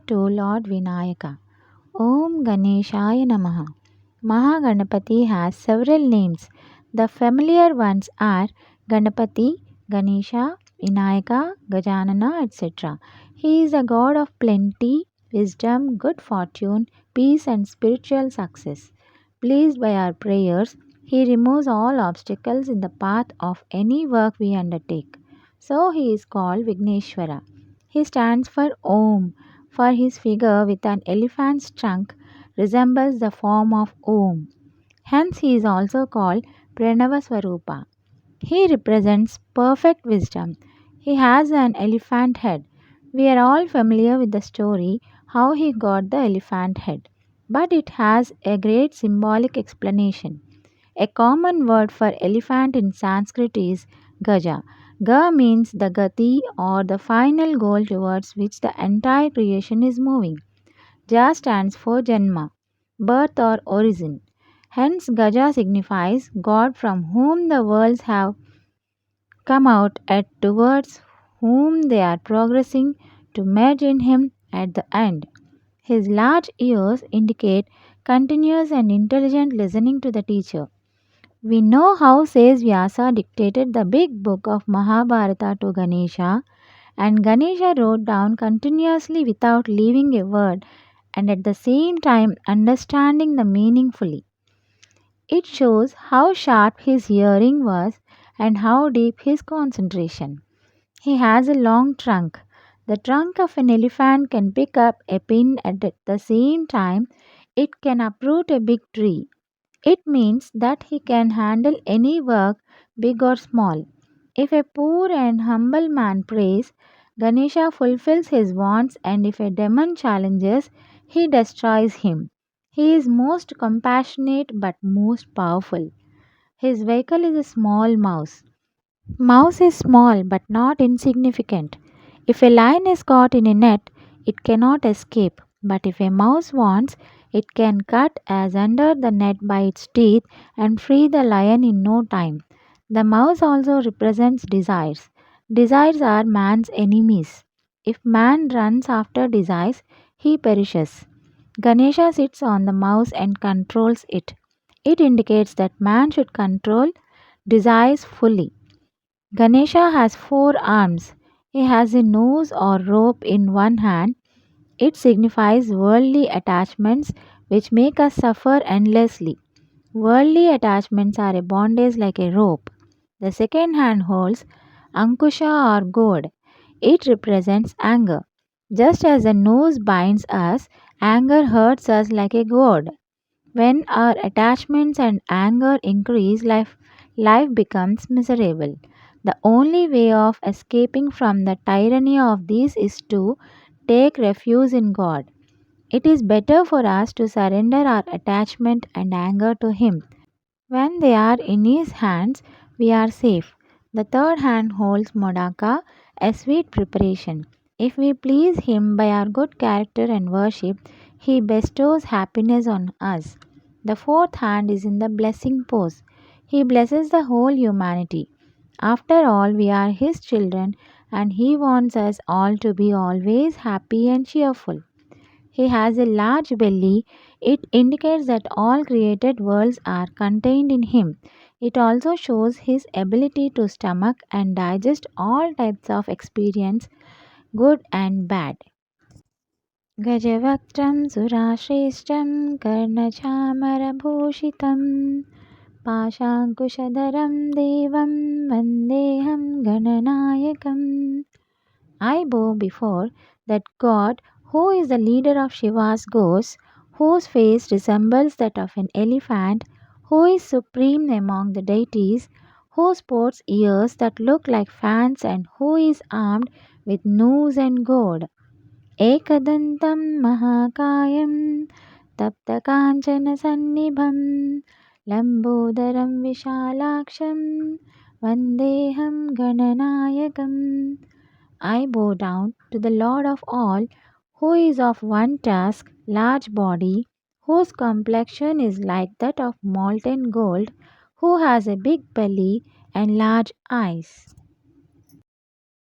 to Lord Vinayaka. Om Ganeshaya Namaha. Mahaganapati has several names. The familiar ones are Ganapati, Ganesha, Vinayaka, Gajanana, etc. He is a god of plenty, wisdom, good fortune, peace, and spiritual success. Pleased by our prayers, he removes all obstacles in the path of any work we undertake. So he is called Vigneshwara. He stands for Om, for his figure with an elephant's trunk resembles the form of Om. Hence, he is also called Pranava. He represents perfect wisdom. He has an elephant head. We are all familiar with the story how he got the elephant head, but it has a great symbolic explanation. A common word for elephant in Sanskrit is Gaja. Ga means the gati or the final goal towards which the entire creation is moving. Ja stands for Janma, birth or origin. Hence, Gaja signifies God from whom the worlds have come out and towards whom they are progressing to merge in Him at the end. His large ears indicate continuous and intelligent listening to the teacher. We know how says Vyasa dictated the big book of Mahabharata to Ganesha, and Ganesha wrote down continuously without leaving a word and at the same time understanding the meaning fully. It shows how sharp his hearing was and how deep his concentration. He has a long trunk. The trunk of an elephant can pick up a pin at the same time it can uproot a big tree. It means that he can handle any work, big or small. If a poor and humble man prays, Ganesha fulfills his wants, and if a demon challenges, he destroys him. He is most compassionate but most powerful. His vehicle is a small mouse. Mouse is small but not insignificant. If a lion is caught in a net, it cannot escape, but if a mouse wants, it can cut as under the net by its teeth and free the lion in no time. The mouse also represents desires. Desires are man's enemies. If man runs after desires, he perishes. Ganesha sits on the mouse and controls it. It indicates that man should control desires fully. Ganesha has four arms. He has a nose or rope in one hand. It signifies worldly attachments which make us suffer endlessly. Worldly attachments are a bondage like a rope. The second hand holds Ankusha or goad. It represents anger. Just as the nose binds us, anger hurts us like a goad. When our attachments and anger increase, life becomes miserable. The only way of escaping from the tyranny of these is to take refuge in God. It is better for us to surrender our attachment and anger to Him. When they are in His hands, we are safe. The third hand holds Modaka, a sweet preparation. If we please Him by our good character and worship, He bestows happiness on us. The fourth hand is in the blessing pose. He blesses the whole humanity. After all, we are His children and He wants us all to be always happy and cheerful. He has a large belly. It indicates that all created worlds are contained in him. It also shows his ability to stomach and digest all types of experience, good and bad. Gajavaktam Surashrestam Karnachamarabhushitam Pashankushadaram Devam Vandeham Gananayakam. I bow before that God who is the leader of Shiva's ghosts, whose face resembles that of an elephant, who is supreme among the deities, who sports ears that look like fans, and who is armed with noose and goad. Ekadantam Mahakayam Taptakanchana Sannibham Lambodaram Vishalaksham Vandeham Gananayakam. I bow down to the Lord of all, who is of one task, large body, whose complexion is like that of molten gold, who has a big belly and large eyes.